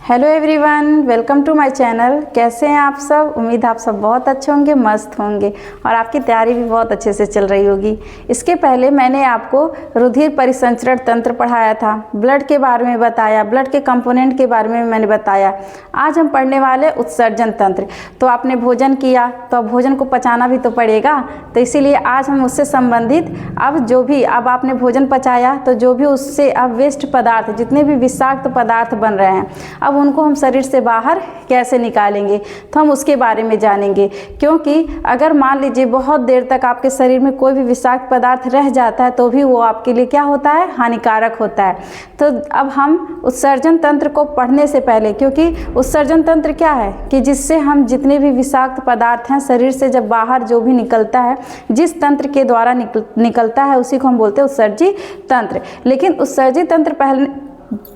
Hello everyone, welcome to my channel. कैसे हैं आप सब? उम्मीद आप सब बहुत अच्छे होंगे, मस्त होंगे और आपकी तैयारी भी बहुत अच्छे से चल रही होगी। इसके पहले मैंने आपको रुधिर परिसंचरण तंत्र पढ़ाया था, ब्लड के बारे में बताया, ब्लड के कंपोनेंट के बारे में मैंने बताया। आज हम पढ़ने वाले उत्सर्जन तंत्र। तो आपने भोजन किया तो अब भोजन को पचाना भी तो पड़ेगा, तो इसीलिए आज हम उससे संबंधित अब आपने भोजन पचाया तो जो भी उससे अब वेस्ट पदार्थ, जितने भी विषाक्त पदार्थ बन रहे हैं, अब उनको हम शरीर से बाहर कैसे निकालेंगे तो हम उसके बारे में जानेंगे। क्योंकि अगर मान लीजिए बहुत देर तक आपके शरीर में कोई भी विषाक्त पदार्थ रह जाता है तो भी वो आपके लिए क्या होता है, हानिकारक होता है। तो अब हम उत्सर्जन तंत्र को पढ़ने से पहले, क्योंकि उत्सर्जन तंत्र क्या है कि जिससे हम जितने भी विषाक्त पदार्थ हैं शरीर से जब बाहर जो भी निकलता है, जिस तंत्र के द्वारा निकलता है उसी को हम बोलते हैं उत्सर्जी तंत्र। लेकिन उत्सर्जी तंत्र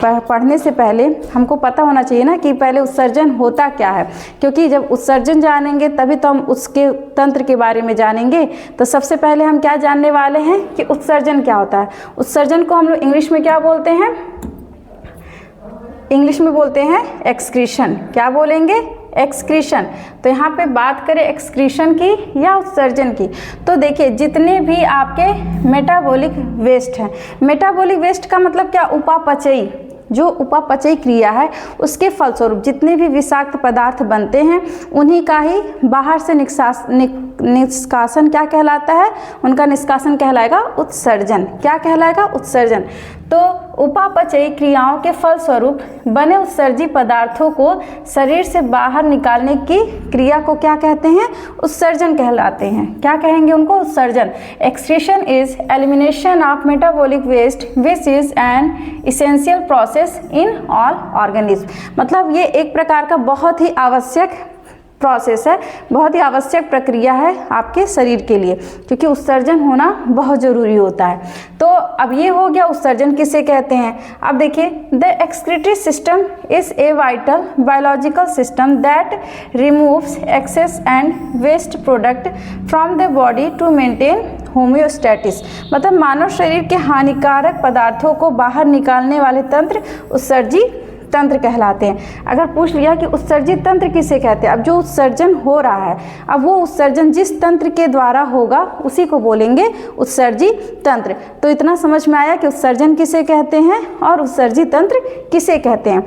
पढ़ने से पहले हमको पता होना चाहिए ना कि पहले उत्सर्जन होता क्या है, क्योंकि जब उत्सर्जन जानेंगे तभी तो हम उसके तंत्र के बारे में जानेंगे। तो सबसे पहले हम क्या जानने वाले हैं कि उत्सर्जन क्या होता है। उत्सर्जन को हम लोग इंग्लिश में क्या बोलते हैं? इंग्लिश में बोलते हैं एक्सक्रीशन। क्या बोलेंगे? एक्सक्रीशन। तो यहाँ पे बात करें एक्सक्रीशन की या उत्सर्जन की, तो देखिए जितने भी आपके मेटाबॉलिक वेस्ट हैं, मेटाबॉलिक वेस्ट का मतलब क्या? उपापचयी, जो उपापचयी क्रिया है उसके फलस्वरूप जितने भी विषाक्त पदार्थ बनते हैं उन्हीं का ही बाहर से निष्कासन क्या कहलाता है? उनका निष्कासन कहलाएगा उत्सर्जन। क्या कहलाएगा? उत्सर्जन। तो उपापचयी क्रियाओं के फलस्वरूप बने उत्सर्जी पदार्थों को शरीर से बाहर निकालने की क्रिया को क्या कहते हैं? उत्सर्जन कहलाते हैं। क्या कहेंगे उनको? उत्सर्जन। Excretion is elimination of metabolic waste which is an essential process in all organism. मतलब ये एक प्रकार का बहुत ही आवश्यक प्रोसेस है, बहुत ही आवश्यक प्रक्रिया है आपके शरीर के लिए, क्योंकि उत्सर्जन होना बहुत ज़रूरी होता है। तो अब ये हो गया उत्सर्जन किसे कहते हैं। अब देखिए, the excretory system is a vital biological system that removes excess and waste product from the body to maintain homeostasis. मतलब मानव शरीर के हानिकारक पदार्थों को बाहर निकालने वाले तंत्र उत्सर्जी तंत्र कहलाते हैं। अगर पूछ लिया कि उत्सर्जित तंत्र किसे कहते हैं, अब जो उत्सर्जन हो रहा है, अब वो उत्सर्जन जिस तंत्र के द्वारा होगा उसी को बोलेंगे उत्सर्जी तंत्र। तो इतना समझ में आया कि उत्सर्जन किसे कहते हैं और उत्सर्जी तंत्र किसे कहते हैं।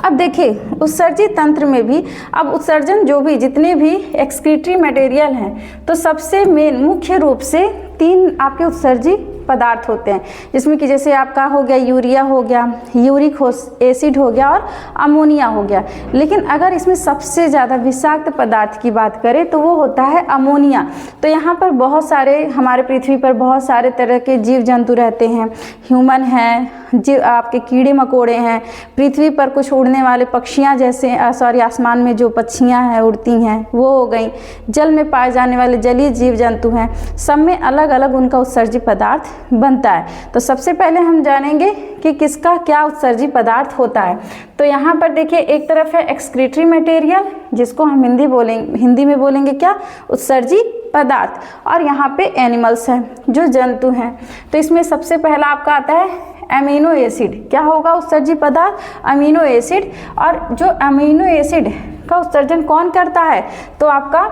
अब देखिए उत्सर्जी तंत्र में भी अब उत्सर्जन जो भी जितने भी एक्सक्रीटरी मटेरियल हैं, तो सबसे मेन मुख्य रूप से 3 आपके उत्सर्जी पदार्थ होते हैं, जिसमें कि जैसे आपका हो गया यूरिया हो गया, यूरिक एसिड हो गया और अमोनिया हो गया। लेकिन अगर इसमें सबसे ज़्यादा विषाक्त पदार्थ की बात करें तो वो होता है अमोनिया। तो यहाँ पर बहुत सारे हमारे पृथ्वी पर बहुत सारे तरह के जीव जंतु रहते हैं, ह्यूमन हैं, जीव आपके कीड़े मकोड़े हैं, पृथ्वी पर कुछ उड़ने वाले पक्षियाँ जैसे आसमान में जो पक्षियाँ हैं उड़ती हैं वो हो गई, जल में पाए जाने वाले जलीय जीव जंतु हैं, सब में अलग अलग उनका उत्सर्जी पदार्थ बनता है। तो सबसे पहले हम जानेंगे कि किसका क्या उत्सर्जी पदार्थ होता है। तो यहाँ पर देखिए, एक तरफ है एक्सक्रीटरी मटेरियल, जिसको हम हिंदी में बोलेंगे क्या? उत्सर्जी पदार्थ। और यहाँ पे एनिमल्स हैं, जो जंतु हैं। तो इसमें सबसे पहला आपका आता है अमीनो एसिड। क्या होगा उत्सर्जी पदार्थ? Amino acid. और जो अमीनो एसिड का उत्सर्जन कौन करता है? तो आपका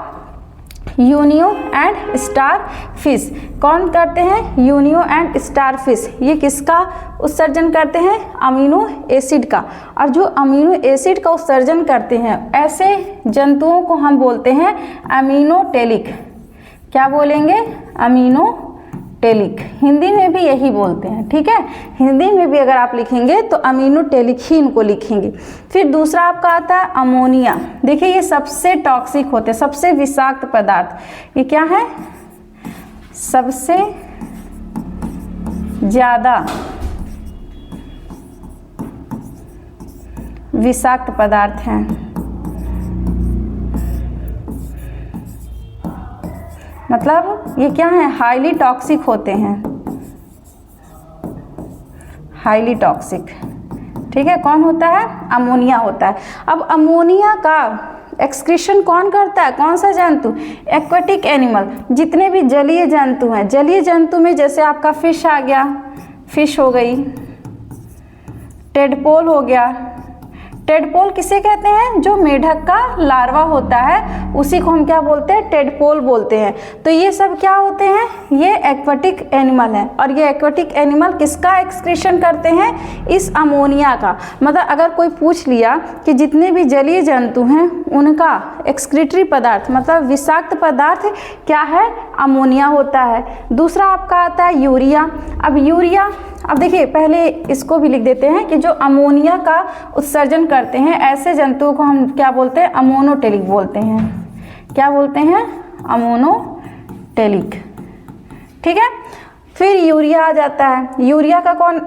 यूनियो एंड स्टार फिश। कौन करते हैं? Unio and star fish. ये किसका उत्सर्जन करते हैं? अमीनो एसिड का। और जो अमीनो एसिड का उत्सर्जन करते हैं ऐसे जंतुओं को हम बोलते हैं अमीनोटेलिक। क्या बोलेंगे? अमीनोटेलिक। हिंदी में भी यही बोलते हैं, ठीक है। हिंदी में भी अगर आप लिखेंगे तो अमीनोटेलिक ही इनको लिखेंगे। फिर दूसरा आपका आता है अमोनिया। देखिए ये सबसे टॉक्सिक होते हैं, सबसे विषाक्त पदार्थ। ये क्या है? सबसे ज़्यादा विषाक्त पदार्थ हैं। मतलब ये क्या है? हाईली टॉक्सिक होते हैं, हाईली टॉक्सिक, ठीक है। कौन होता है? अमोनिया होता है। अब अमोनिया का एक्सक्रीशन कौन करता है? कौन सा जंतु? एक्वेटिक एनिमल, जितने भी जलीय जंतु हैं। जलीय जंतु में जैसे आपका फिश आ गया, फिश हो गई, टेडपोल हो गया, टेडपोल किसे कहते हैं? जो मेढक का लार्वा होता है उसी को हम क्या बोलते हैं? टेडपोल बोलते हैं। तो ये सब क्या होते हैं? ये एक्वाटिक एनिमल है। और ये एक्वाटिक एनिमल किसका एक्सक्रीशन करते हैं? इस अमोनिया का। मतलब अगर कोई पूछ लिया कि जितने भी जलीय जंतु हैं उनका एक्सक्रीटरी पदार्थ मतलब विषाक्त पदार्थ क्या है? अमोनिया होता है। दूसरा आपका आता है यूरिया। अब यूरिया, अब देखिए पहले इसको भी लिख देते हैं कि जो अमोनिया का उत्सर्जन करते हैं ऐसे जंतुओं को हम क्या बोलते हैं? अमोनोटेलिक बोलते हैं। क्या बोलते हैं? अमोनोटेलिक। ठीक है। फिर यूरिया आ जाता है। यूरिया का कौन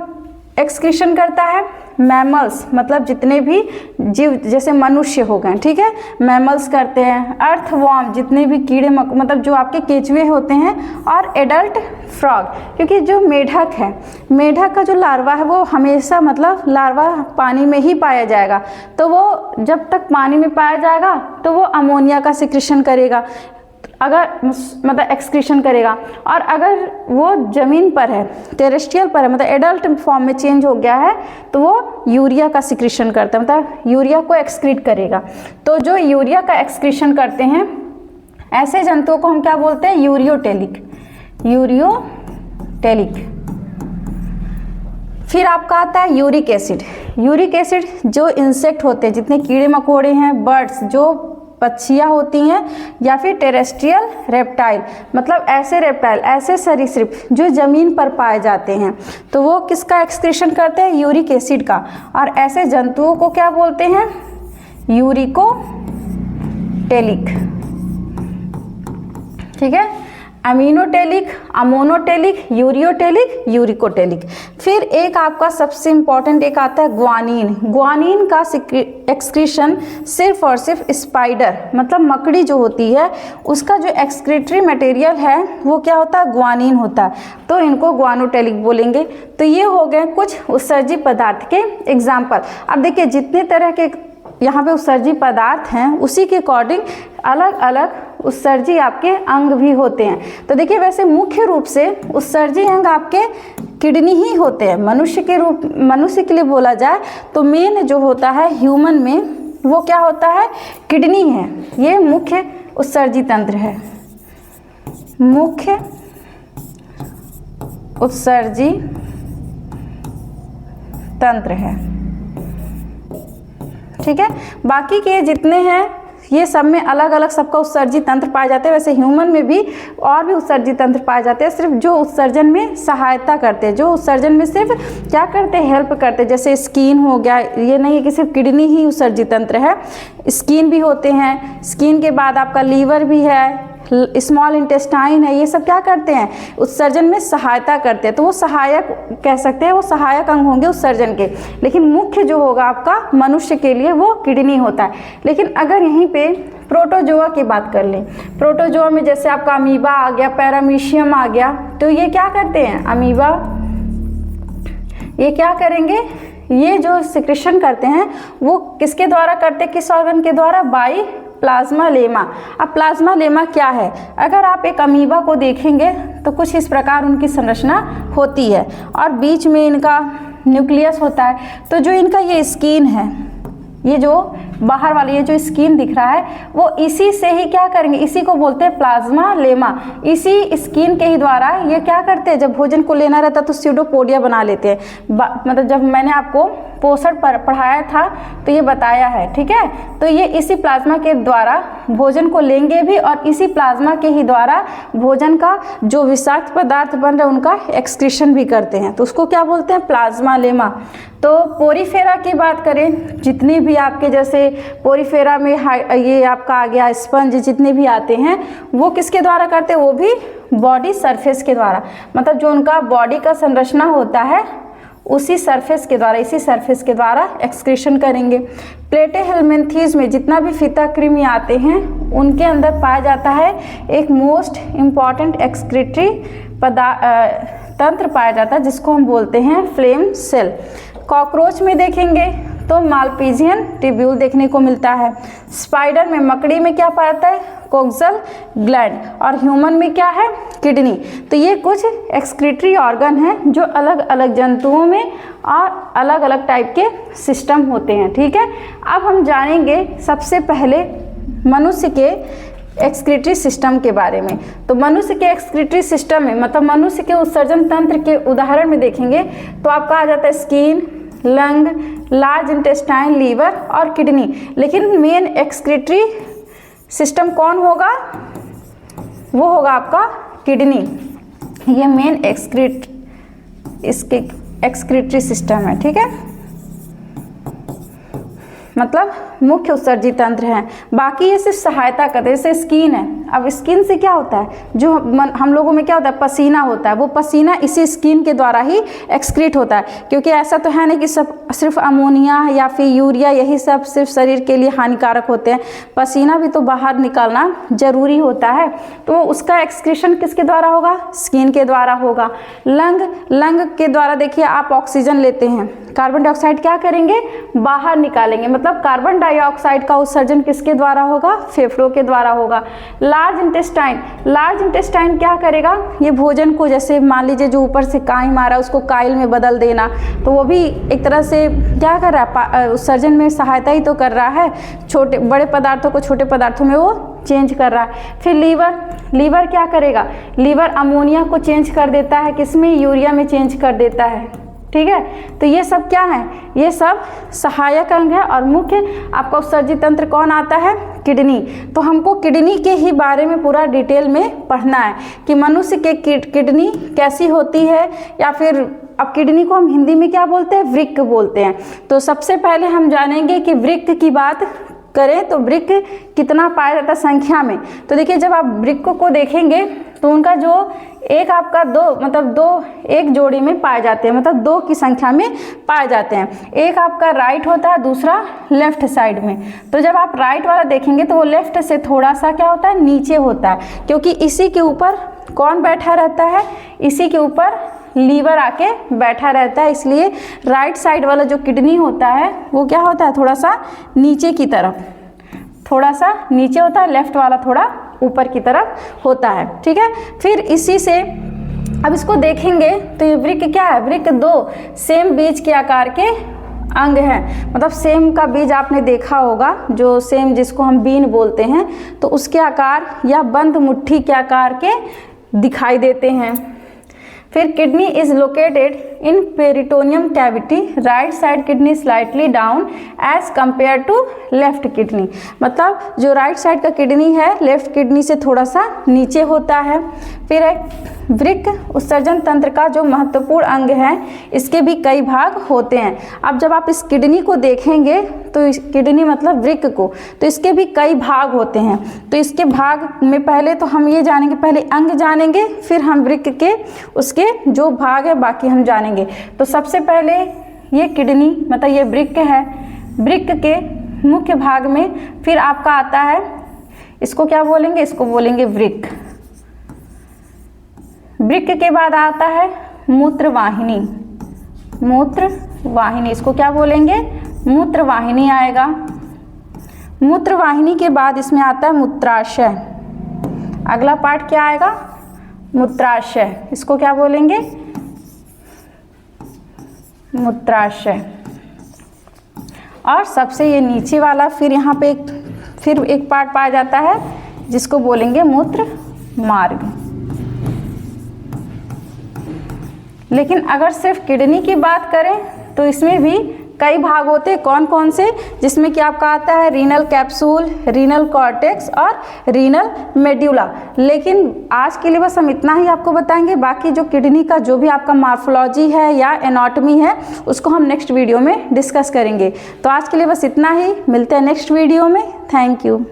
एक्सक्रीशन करता है? मैमल्स, मतलब जितने भी जीव जैसे मनुष्य हो गए, ठीक है, मैमल्स करते हैं। अर्थवॉर्म, जितने भी कीड़े मतलब जो आपके केंचुए होते हैं, और एडल्ट फ्रॉग, क्योंकि जो मेढक है, मेढक का जो लार्वा है वो हमेशा मतलब लार्वा पानी में ही पाया जाएगा। तो वो जब तक पानी में पाया जाएगा तो वो अमोनिया का सिक्रीशन करेगा, अगर मतलब एक्सक्रीशन करेगा। और अगर वो ज़मीन पर है, टेरेस्ट्रियल पर है, मतलब एडल्ट फॉर्म में चेंज हो गया है, तो वो यूरिया का सिक्रीशन करता है, मतलब यूरिया को एक्सक्रीट करेगा। तो जो यूरिया का एक्सक्रीशन करते हैं ऐसे जंतुओं को हम क्या बोलते हैं? यूरियोटेलिक। यूरियोटेलिक। फिर आपका आता है यूरिक एसिड। यूरिक एसिड जो इंसेक्ट होते हैं, जितने कीड़े मकोड़े हैं, बर्ड्स, जो पक्षियाँ होती हैं, या फिर टेरेस्ट्रियल रेप्टाइल, मतलब ऐसे रेप्टाइल, ऐसे सरीसृप जो ज़मीन पर पाए जाते हैं, तो वो किसका एक्सक्रीशन करते हैं? यूरिक एसिड का। और ऐसे जंतुओं को क्या बोलते हैं? यूरिकोटेलिक। ठीक है। Aminotelic, ammonotelic, ureotelic, uricotelic. फिर एक आपका सबसे इम्पॉर्टेंट एक आता है ग्वानिन। ग्वानिन का एक्सक्रीशन सिर्फ और सिर्फ स्पाइडर मतलब मकड़ी जो होती है उसका जो एक्सक्रीटरी मटेरियल है वो क्या होता है? ग्वानिन होता है। तो इनको ग्वानोटेलिक बोलेंगे। तो ये हो गए कुछ उत्सर्जी पदार्थ के एग्जाम्पल। अब देखिए जितने तरह के यहाँ पे उत्सर्जी पदार्थ हैं उसी के अकॉर्डिंग अलग अलग उत्सर्जी आपके अंग भी होते हैं। तो देखिए वैसे मुख्य रूप से उत्सर्जी अंग आपके किडनी ही होते हैं। मनुष्य के लिए बोला जाए तो मेन जो होता है ह्यूमन में वो क्या होता है? किडनी है। ये मुख्य उत्सर्जी तंत्र है, मुख्य उत्सर्जी तंत्र है। ठीक है। बाकी के जितने हैं ये सब में अलग अलग सबका उत्सर्जी तंत्र पाए जाते हैं। वैसे ह्यूमन में भी और भी उत्सर्जी तंत्र पाए जाते हैं, सिर्फ जो उत्सर्जन में सहायता करते हैं, जो उत्सर्जन में सिर्फ क्या करते हैं? हेल्प करते हैं। जैसे स्किन हो गया, ये नहीं है कि सिर्फ किडनी ही उत्सर्जी तंत्र है, स्किन भी होते हैं। स्किन के बाद आपका लीवर भी है, स्मॉल इंटेस्टाइन है, ये सब क्या करते हैं? उत्सर्जन में सहायता करते हैं। तो वो सहायक कह सकते हैं, वो सहायक अंग होंगे उत्सर्जन के। लेकिन मुख्य जो होगा आपका मनुष्य के लिए वो किडनी होता है। लेकिन अगर यहीं पे प्रोटोजोआ की बात कर लें, प्रोटोजोआ में जैसे आपका अमीबा आ गया, पैरामीशियम आ गया, तो ये क्या करते हैं? अमीबा ये क्या करेंगे? ये जो सिक्रेशन करते हैं वो किसके द्वारा करते हैं? किस ऑर्गन के द्वारा? By plasma lemma. अब प्लाज्मा लेमा क्या है? अगर आप एक अमीबा को देखेंगे तो कुछ इस प्रकार उनकी संरचना होती है और बीच में इनका न्यूक्लियस होता है। तो जो इनका ये स्किन है, ये जो बाहर वाली ये जो स्किन दिख रहा है वो इसी से ही क्या करेंगे? इसी को बोलते हैं प्लाज्मा लेमा। इसी स्किन के ही द्वारा ये क्या करते हैं? जब भोजन को लेना रहता तो स्यूडोपोडिया बना लेते हैं। मतलब जब मैंने आपको पोषण पर पढ़ाया था तो ये बताया है, ठीक है। तो ये इसी प्लाज्मा के द्वारा भोजन को लेंगे भी और इसी प्लाज्मा के ही द्वारा भोजन का जो विषाक्त पदार्थ बन रहे हैं उनका एक्सक्रीशन भी करते हैं। तो उसको क्या बोलते हैं? Plasma lemma. तो पोरीफेरा की बात करें, जितने भी आपके जैसे पोरीफेरा में ये आपका आ गया स्पंज, जितने भी आते हैं वो किसके द्वारा करते हैं? वो भी बॉडी सरफेस के द्वारा, मतलब जो उनका बॉडी का संरचना होता है उसी सरफेस के द्वारा, इसी सरफेस के द्वारा एक्सक्रीशन करेंगे। प्लेटेहेल्मिन्थीज में जितना भी फीताकृमि आते हैं उनके अंदर पाया जाता है एक मोस्ट इम्पॉर्टेंट एक्सक्रीटरी तंत्र पाया जाता है जिसको हम बोलते हैं फ्लेम सेल। कॉकरोच में देखेंगे तो मालपीजियन ट्यूब्यूल देखने को मिलता है। स्पाइडर में, मकड़ी में क्या पाया जाता है? Coxal gland. और ह्यूमन में क्या है? किडनी। तो ये कुछ एक्सक्रीटरी ऑर्गन हैं जो अलग अलग जंतुओं में और अलग अलग टाइप के सिस्टम होते हैं। ठीक है, अब हम जानेंगे सबसे पहले मनुष्य के एक्सक्रीटरी सिस्टम के बारे में। तो मनुष्य के एक्सक्रीटरी सिस्टम में, मतलब मनुष्य के उत्सर्जन तंत्र के उदाहरण में देखेंगे तो आपका आ जाता है skin, lung, large intestine, liver और किडनी। लेकिन मेन एक्सक्रीटरी सिस्टम कौन होगा? वो होगा आपका किडनी। ये मेन इसके एक्सक्रीटरी सिस्टम है। ठीक है, मतलब मुख्य उत्सर्जी तंत्र हैं। बाकी ये सिर्फ सहायता करते हैं। जैसे स्किन है, अब स्किन से क्या होता है? जो हम लोगों में क्या होता है? पसीना होता है। वो पसीना इसी स्किन के द्वारा ही एक्सक्रीट होता है, क्योंकि ऐसा तो है नहीं कि सब सिर्फ अमोनिया या फिर यूरिया यही सब सिर्फ शरीर के लिए हानिकारक होते हैं। पसीना भी तो बाहर निकालना जरूरी होता है, तो उसका एक्सक्रीशन किसके द्वारा होगा? स्किन के द्वारा होगा। लंग के द्वारा देखिए आप ऑक्सीजन लेते हैं, कार्बन डाइऑक्साइड क्या करेंगे? बाहर निकालेंगे। मतलब कार्बन डाइऑक्साइड का उत्सर्जन किसके द्वारा होगा? फेफड़ों के द्वारा होगा। लार्ज इंटेस्टाइन क्या करेगा? ये भोजन को, जैसे मान लीजिए जो ऊपर से काई मारा उसको काइल में बदल देना, तो वो भी एक तरह से क्या कर रहा है? उत्सर्जन में सहायता ही तो कर रहा है। छोटे बड़े पदार्थों को छोटे पदार्थों में वो चेंज कर रहा है। फिर लीवर क्या करेगा? लीवर अमोनिया को चेंज कर देता है, किसमें? यूरिया में चेंज कर देता है। ठीक है, तो ये सब क्या है? ये सब सहायक अंग है। और मुख्य आपका उत्सर्जी तंत्र कौन आता है? किडनी। तो हमको किडनी के ही बारे में पूरा डिटेल में पढ़ना है कि मनुष्य के किडनी कैसी होती है, या फिर अब किडनी को हम हिंदी में क्या बोलते हैं? वृक्क बोलते हैं। तो सबसे पहले हम जानेंगे कि वृक्क की बात करें तो वृक्क कितना पाया जाता है संख्या में। तो देखिए, जब आप वृक्क को देखेंगे तो उनका जो एक आपका दो एक जोड़ी में पाए जाते हैं, मतलब 2 की संख्या में पाए जाते हैं। एक आपका राइट होता है, दूसरा लेफ्ट साइड में। तो जब आप राइट वाला देखेंगे तो वो लेफ्ट से थोड़ा सा क्या होता है? नीचे होता है, क्योंकि इसी के ऊपर कौन बैठा रहता है? इसी के ऊपर लीवर आके बैठा रहता है। इसलिए राइट साइड वाला जो किडनी होता है वो क्या होता है? थोड़ा सा नीचे की तरफ, थोड़ा सा नीचे होता है। लेफ्ट वाला थोड़ा ऊपर की तरफ होता है। ठीक है, फिर इसी से अब इसको देखेंगे तो ये वृक्क क्या है? वृक्क 2 सेम बीज के आकार के अंग हैं। मतलब सेम का बीज आपने देखा होगा, जो सेम जिसको हम बीन बोलते हैं, तो उसके आकार या बंद मुट्ठी के आकार के दिखाई देते हैं। फिर kidney is located in peritoneum cavity, right side kidney slightly down as compare to left kidney. मतलब जो राइट साइड का किडनी है लेफ्ट किडनी से थोड़ा सा नीचे होता है। फिर वृक्क उत्सर्जन तंत्र का जो महत्वपूर्ण अंग है, इसके भी कई भाग होते हैं। अब जब आप इस किडनी को देखेंगे तो इस किडनी मतलब वृक्क को, तो इसके भी कई भाग होते हैं। तो इसके भाग में पहले तो हम ये जानेंगे, पहले अंग जानेंगे, फिर हम वृक्क के उसके जो भाग है बाकी हम जानेंगे। तो सबसे पहले ये किडनी मतलब ये वृक्क है। वृक्क के मुख्य भाग में फिर आपका आता है, इसको क्या बोलेंगे? इसको बोलेंगे वृक्क। वृक्क के बाद आता है मूत्रवाहिनी। मूत्रवाहिनी, इसको क्या बोलेंगे? मूत्रवाहिनी आएगा। मूत्रवाहिनी के बाद इसमें आता है मूत्राशय। अगला पार्ट क्या आएगा? मूत्राशय। इसको क्या बोलेंगे? मूत्राशय। और सबसे ये नीचे वाला फिर यहाँ पे फिर एक पार्ट पाया जाता है जिसको बोलेंगे मूत्र मार्ग। लेकिन अगर सिर्फ किडनी की बात करें तो इसमें भी कई भाग होते हैं। कौन कौन से? जिसमें कि आपका आता है रीनल कैप्सूल, रीनल कॉर्टेक्स और रीनल मेड्यूला। लेकिन आज के लिए बस हम इतना ही आपको बताएंगे। बाकी जो किडनी का जो भी आपका मॉर्फोलॉजी है या एनाटॉमी है उसको हम नेक्स्ट वीडियो में डिस्कस करेंगे। तो आज के लिए बस इतना ही, मिलते हैं नेक्स्ट वीडियो में। Thank you.